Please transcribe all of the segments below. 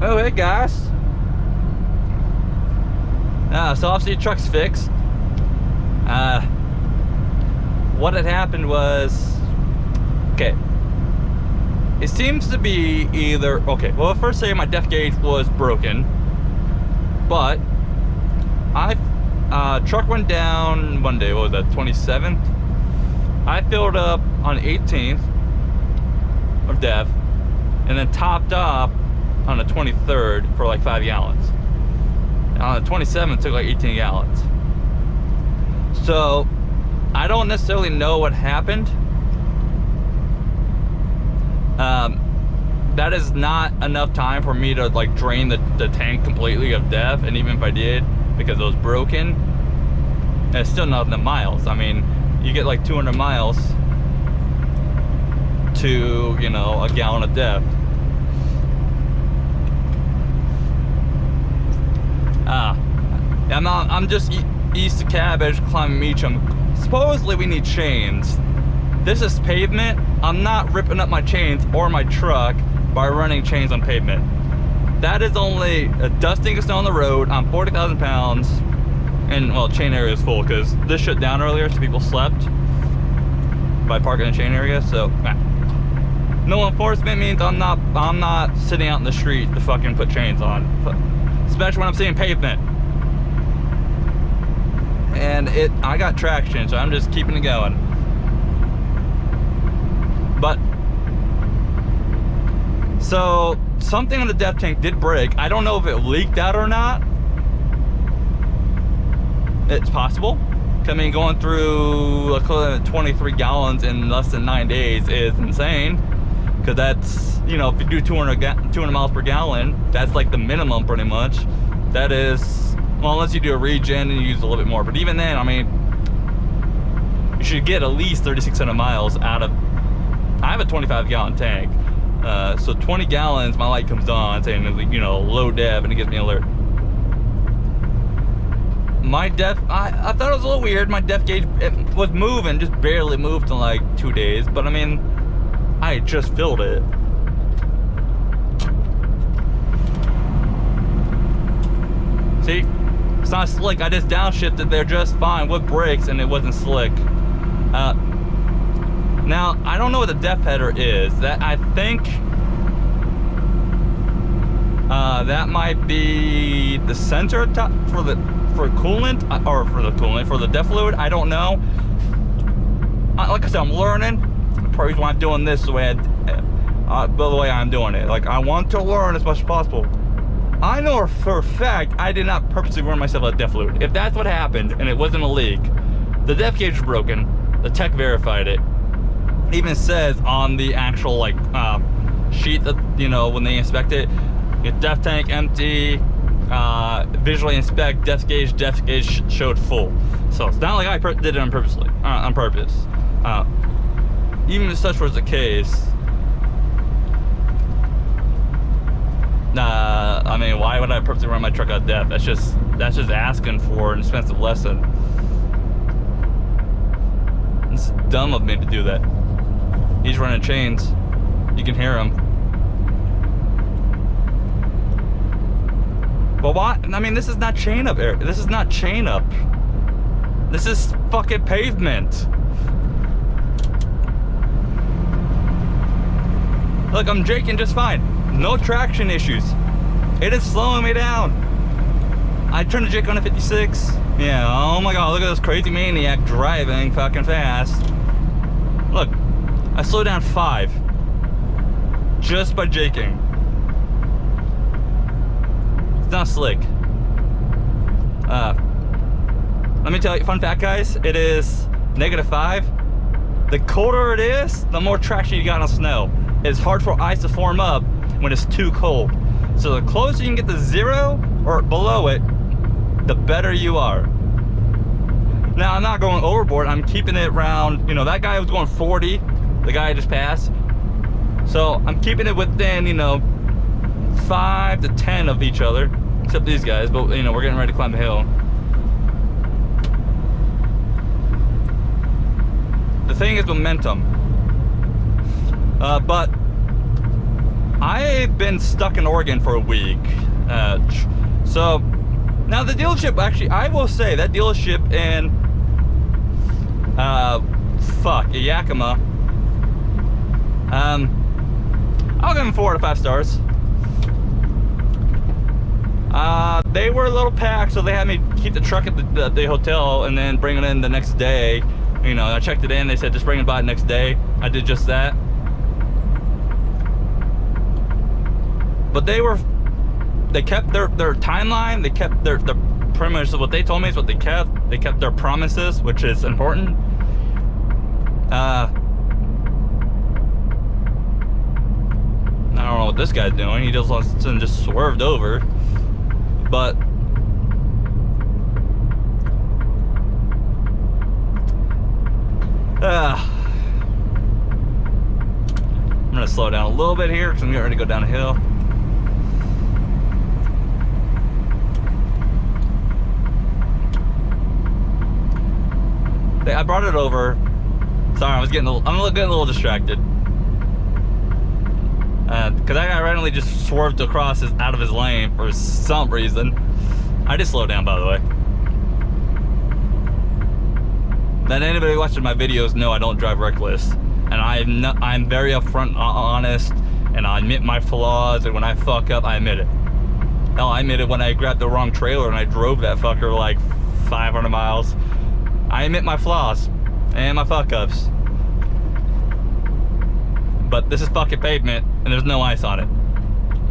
Oh, hey guys. So obviously the truck's fixed. What had happened was, okay, it seems to be either, okay, well, first say my depth gauge was broken, but truck went down Monday, what was that, 27th? I filled up on 18th of depth, and then topped up on the 23rd for like 5 gallons. And on the 27th, took like 18 gallons. So I don't necessarily know what happened. That is not enough time for me to like drain the tank completely of depth, and even if I did, because it was broken, it's still not enough miles. I mean, you get like 200 miles to, you know, a gallon of depth. I'm just east of Cabbage, climbing Meacham. Supposedly we need chains. This is pavement. I'm not ripping up my chains or my truck by running chains on pavement. That is only dusting snow on the road. I'm 40,000 pounds, and well, chain area is full because this shut down earlier, so people slept by parking in the chain area. So no enforcement means I'm not sitting out in the street to fucking put chains on, especially when I'm seeing pavement. And I got traction, so I'm just keeping it going. But so something on the depth tank did break. I don't know if it leaked out or not. It's possible. I mean, going through equivalent of 23 gallons in less than 9 days is insane. Because that's, you know, if you do 200 miles per gallon, that's like the minimum pretty much. That is, well, unless you do a regen and you use a little bit more. But even then, I mean, you should get at least 3,600 miles out of, I have a 25 gallon tank. So 20 gallons, my light comes on saying, you know, low dev, and it gives me an alert. My depth, I thought it was a little weird. My depth gauge, it was moving, just barely moved in like 2 days. But I mean, I just filled it. See, it's not slick. I just downshifted there just fine with brakes, and it wasn't slick. Now I don't know what the depth header is. That I think that might be the center top for coolant, or for the depth fluid. I don't know. Like I said, I'm learning. Probably why I'm doing this the way I'm doing it. Like, I want to learn as much as possible. I know for a fact I did not purposely run myself out of depth fluid. If that's what happened and it wasn't a leak, the depth gauge was broken. The tech verified it. It even says on the actual like sheet that, you know, when they inspect it, get depth tank empty, visually inspect depth gauge showed full. So it's not like I did it on purpose. Even if such was the case, I mean, why would I purposely run my truck out of depth? That's just asking for an expensive lesson. It's dumb of me to do that. He's running chains. You can hear him. But why? I mean, this is not chain up air. This is not chain up. This is fucking pavement. Look, I'm jaking just fine. No traction issues. It is slowing me down. I turned the jake on a 56. Yeah, oh my god, look at this crazy maniac driving fucking fast. Look, I slowed down 5 just by jaking. It's not slick. Let me tell you, fun fact, guys, it is -5. The colder it is, the more traction you got on snow. It's hard for ice to form up when it's too cold. So the closer you can get to 0 or below it, the better you are. Now, I'm not going overboard. I'm keeping it around, you know, that guy was going 40, the guy I just passed. So I'm keeping it within, you know, 5 to 10 of each other, except these guys, but you know, we're getting ready to climb the hill. The thing is momentum. But I've been stuck in Oregon for a week. So now the dealership, actually, I will say that dealership in Yakima, I'll give them 4 out of 5 stars. They were a little packed, so they had me keep the truck at the hotel and then bring it in the next day. You know, I checked it in, they said just bring it by the next day. I did just that. But they kept their timeline, they kept their pretty much what they told me is what they kept. They kept their promises, which is important. I don't know what this guy's doing. He just swerved over. But I'm gonna slow down a little bit here because I'm getting ready to go down a hill. I brought it over. Sorry, I'm getting a little distracted. Because that guy randomly just swerved across out of his lane for some reason. I just slowed down, by the way. Then anybody watching my videos know I don't drive reckless, and I'm very upfront, honest, and I admit my flaws. And when I fuck up, I admit it. Hell, I admit it when I grabbed the wrong trailer and I drove that fucker like 500 miles. I admit my flaws and my fuck ups. But this is fucking pavement and there's no ice on it.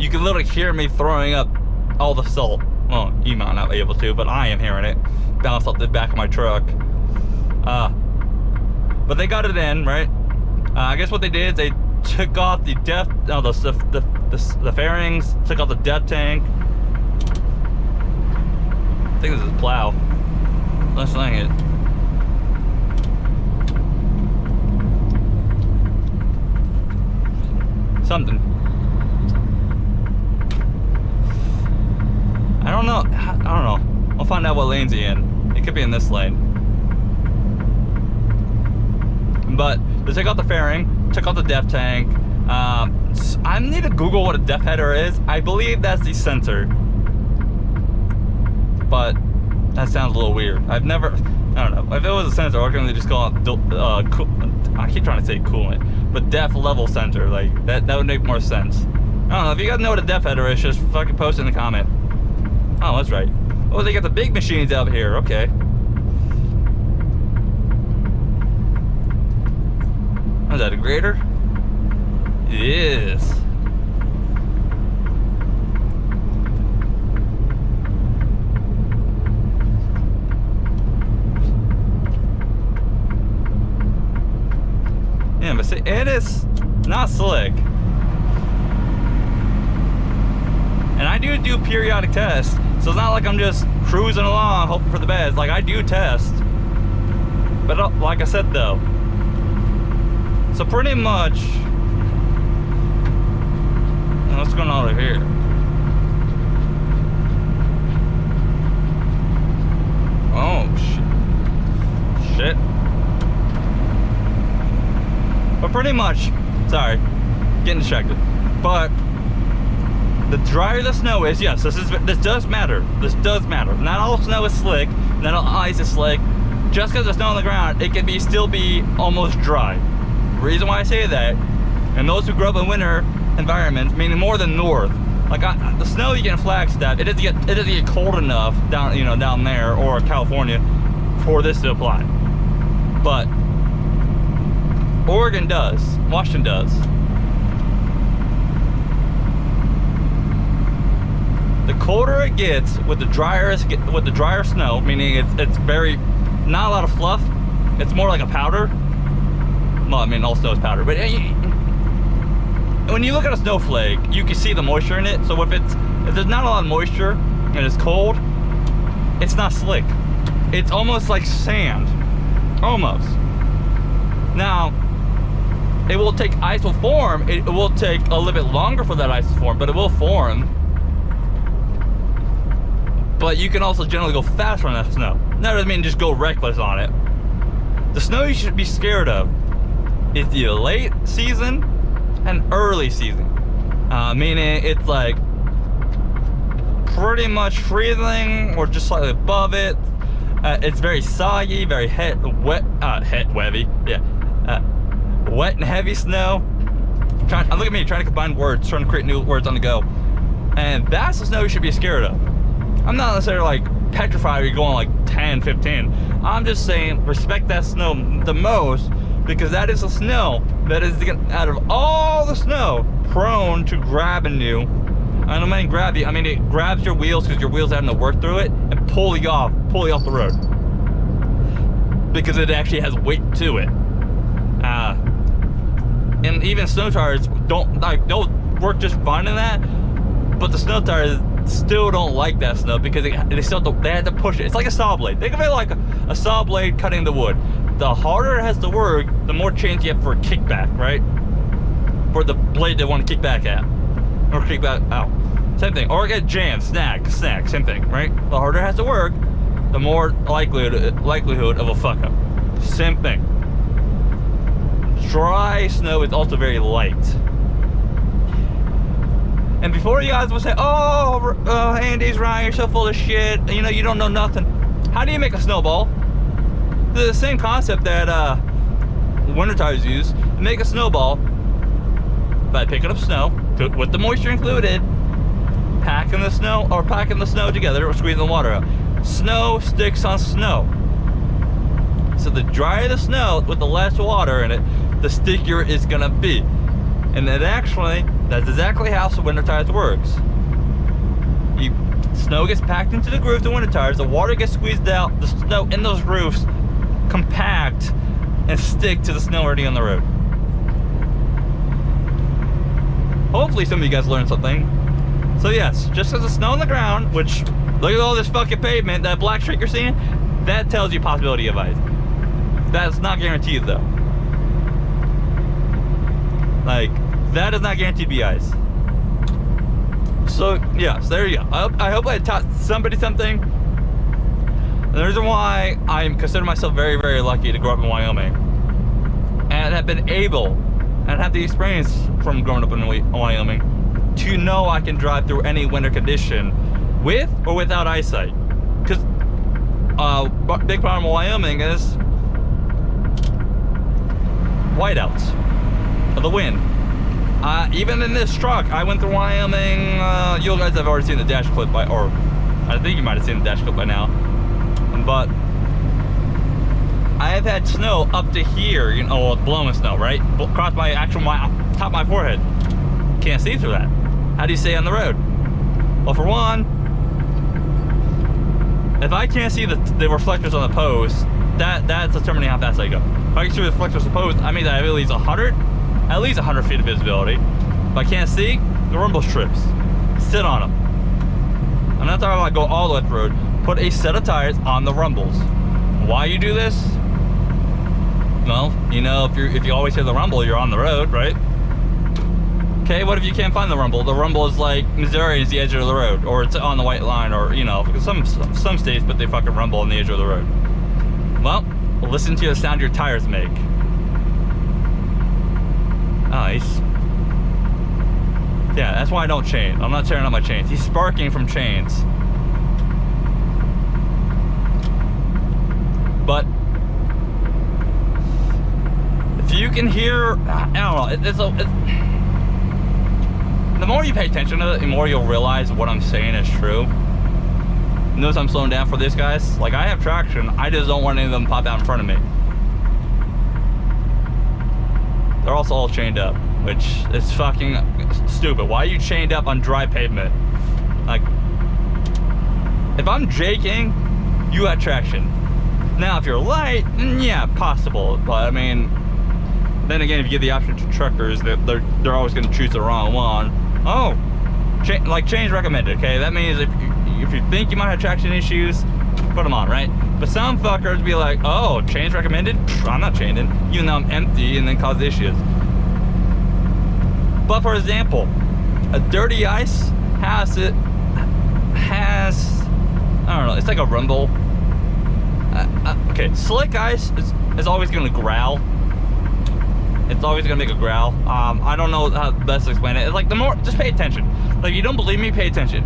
You can literally hear me throwing up all the salt. Well, you might not be able to, but I am hearing it bounce off the back of my truck. But they got it in, right? I guess what they did is they took off the the fairings, took off the depth tank. I think this is plow. Let's sling it. Something. I don't know. I'll find out what lane's he in. It could be in this lane. But they took out the fairing, took out the depth tank. I need to Google what a depth header is. I believe that's the sensor. But that sounds a little weird. I don't know. If it was a sensor, why couldn't they just call it, I keep trying to say coolant, but depth level sensor, like, that would make more sense. I don't know, if you guys know what a depth header is, just fucking post it in the comment. Oh, that's right. Oh, they got the big machines out here, okay. Is that a grader? It is. Yeah, but see, it is not slick. And I do periodic tests, so it's not like I'm just cruising along hoping for the best. Like, I do test. But like I said though, so pretty much, what's going on over here? Oh, shit. But pretty much, sorry, getting distracted. But the drier the snow is, yes, this does matter. This does matter. Not all snow is slick, not all ice is slick. Just because there's snow on the ground, it can still be almost dry. The reason why I say that, and those who grew up in winter environments, meaning more than north, like the snow you get in Flagstaff, it doesn't get cold enough down there or California for this to apply. But Oregon does, Washington does. The colder it gets with the drier snow, meaning it's very not a lot of fluff. It's more like a powder. Well, I mean, all snow is powder, but when you look at a snowflake, you can see the moisture in it. So if there's not a lot of moisture and it's cold, it's not slick. It's almost like sand, almost. Now, ice will form. It will take a little bit longer for that ice to form, but it will form. But you can also generally go faster on that snow. That doesn't mean just go reckless on it. The snow you should be scared of is the late season and early season. Meaning it's like pretty much freezing or just slightly above it. It's very soggy, very wet and heavy snow. Look at me trying to combine words, trying to create new words on the go. And that's the snow you should be scared of. I'm not necessarily like petrified you're going like 10, 15. I'm just saying respect that snow the most, because that is the snow that is, out of all the snow, prone to grabbing you. I don't mean grab you, I mean it grabs your wheels because your wheels having to work through it and pull you off the road. Because it actually has weight to it. And even snow tires don't work just fine in that, but the snow tires still don't like that snow because they have to push it. It's like a saw blade. Think of it like a saw blade cutting the wood. The harder it has to work, the more chance you have for a kickback, right? For the blade they want to kick back at. Or kick back out. Same thing. Or get jammed, snag, same thing, right? The harder it has to work, the more likelihood of a fuck up. Same thing. Dry snow is also very light. And before you guys will say, oh, Andy's Ryan, you're so full of shit, you know, you don't know nothing. How do you make a snowball? The same concept that winter tires use. Make a snowball by picking up snow, with the moisture included, packing the snow together, or squeezing the water out. Snow sticks on snow. So the drier the snow with the less water in it, the stickier it's gonna be. And that's exactly how winter tires works. Snow gets packed into the grooves of winter tires, the water gets squeezed out, the snow in those grooves compact and stick to the snow already on the road. Hopefully some of you guys learned something. So yes, just because the snow on the ground, which, look at all this fucking pavement, that black streak you're seeing, that tells you possibility of ice. That's not guaranteed though. Like, that is not guaranteed to be ice. So, yes, there you go. I hope I taught somebody something. And the reason why I consider myself very, very lucky to grow up in Wyoming and have been able and have the experience from growing up in Wyoming to know I can drive through any winter condition with or without eyesight. Because big problem in Wyoming is whiteouts of the wind. Even in this truck, I went through Wyoming. You guys have already seen the dash clip or I think you might have seen the dash clip by now. But I have had snow up to here, you know, blowing snow, right? Across my top of my forehead. Can't see through that. How do you stay on the road? Well, for one, if I can't see the reflectors on the post, that's determining how fast I go. If I can see the reflectors on the post, I mean that I have at least 100 feet of visibility. If I can't see, the rumble strips. Sit on them. I'm not talking about go all the way up the road. Put a set of tires on the rumbles. Why you do this? Well, you know, if you always hear the rumble, you're on the road, right? Okay, what if you can't find the rumble? The rumble is like Missouri is the edge of the road, or it's on the white line, or you know, because some states put they fucking rumble on the edge of the road. Well, listen to the sound your tires make. Nice. Yeah, that's why I don't chain. I'm not tearing out my chains. He's sparking from chains. But if you can hear, I don't know, the more you pay attention to it, the more you'll realize what I'm saying is true. Notice I'm slowing down for this, guys. Like, I have traction, I just don't want any of them to pop out in front of me. They're also all chained up, which is fucking stupid. Why are you chained up on dry pavement? Like, if I'm jaking, you have traction. Now, if you're light, yeah, possible. But I mean, then again, if you give the option to truckers, they're always going to choose the wrong one. Oh, like chains recommended. Okay, that means if you think you might have traction issues, put them on, right? But some fuckers be like, oh, chains recommended? I'm not chained in, even though I'm empty, and then cause issues. But for example, a dirty ice has, I don't know, it's like a rumble. Okay, slick ice is always gonna growl. It's always gonna make a growl. I don't know how best to explain it. It's like the more, just pay attention. Like, if you don't believe me, pay attention.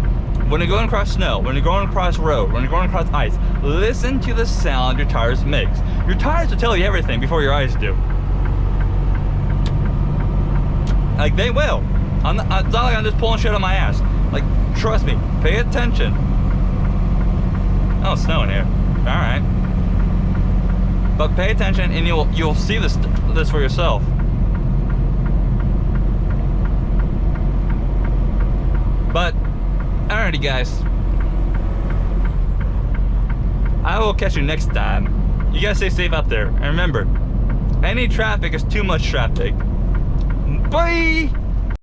When you're going across snow, when you're going across road, when you're going across ice, listen to the sound your tires makes. Your tires will tell you everything before your eyes do. Like, they will. It's not like I'm just pulling shit on my ass. Like, trust me, pay attention. Oh, it's snowing here. All right. But pay attention, and you'll see this for yourself. But alrighty, guys. I will catch you next time. You guys stay safe out there, and remember, any traffic is too much traffic. Bye.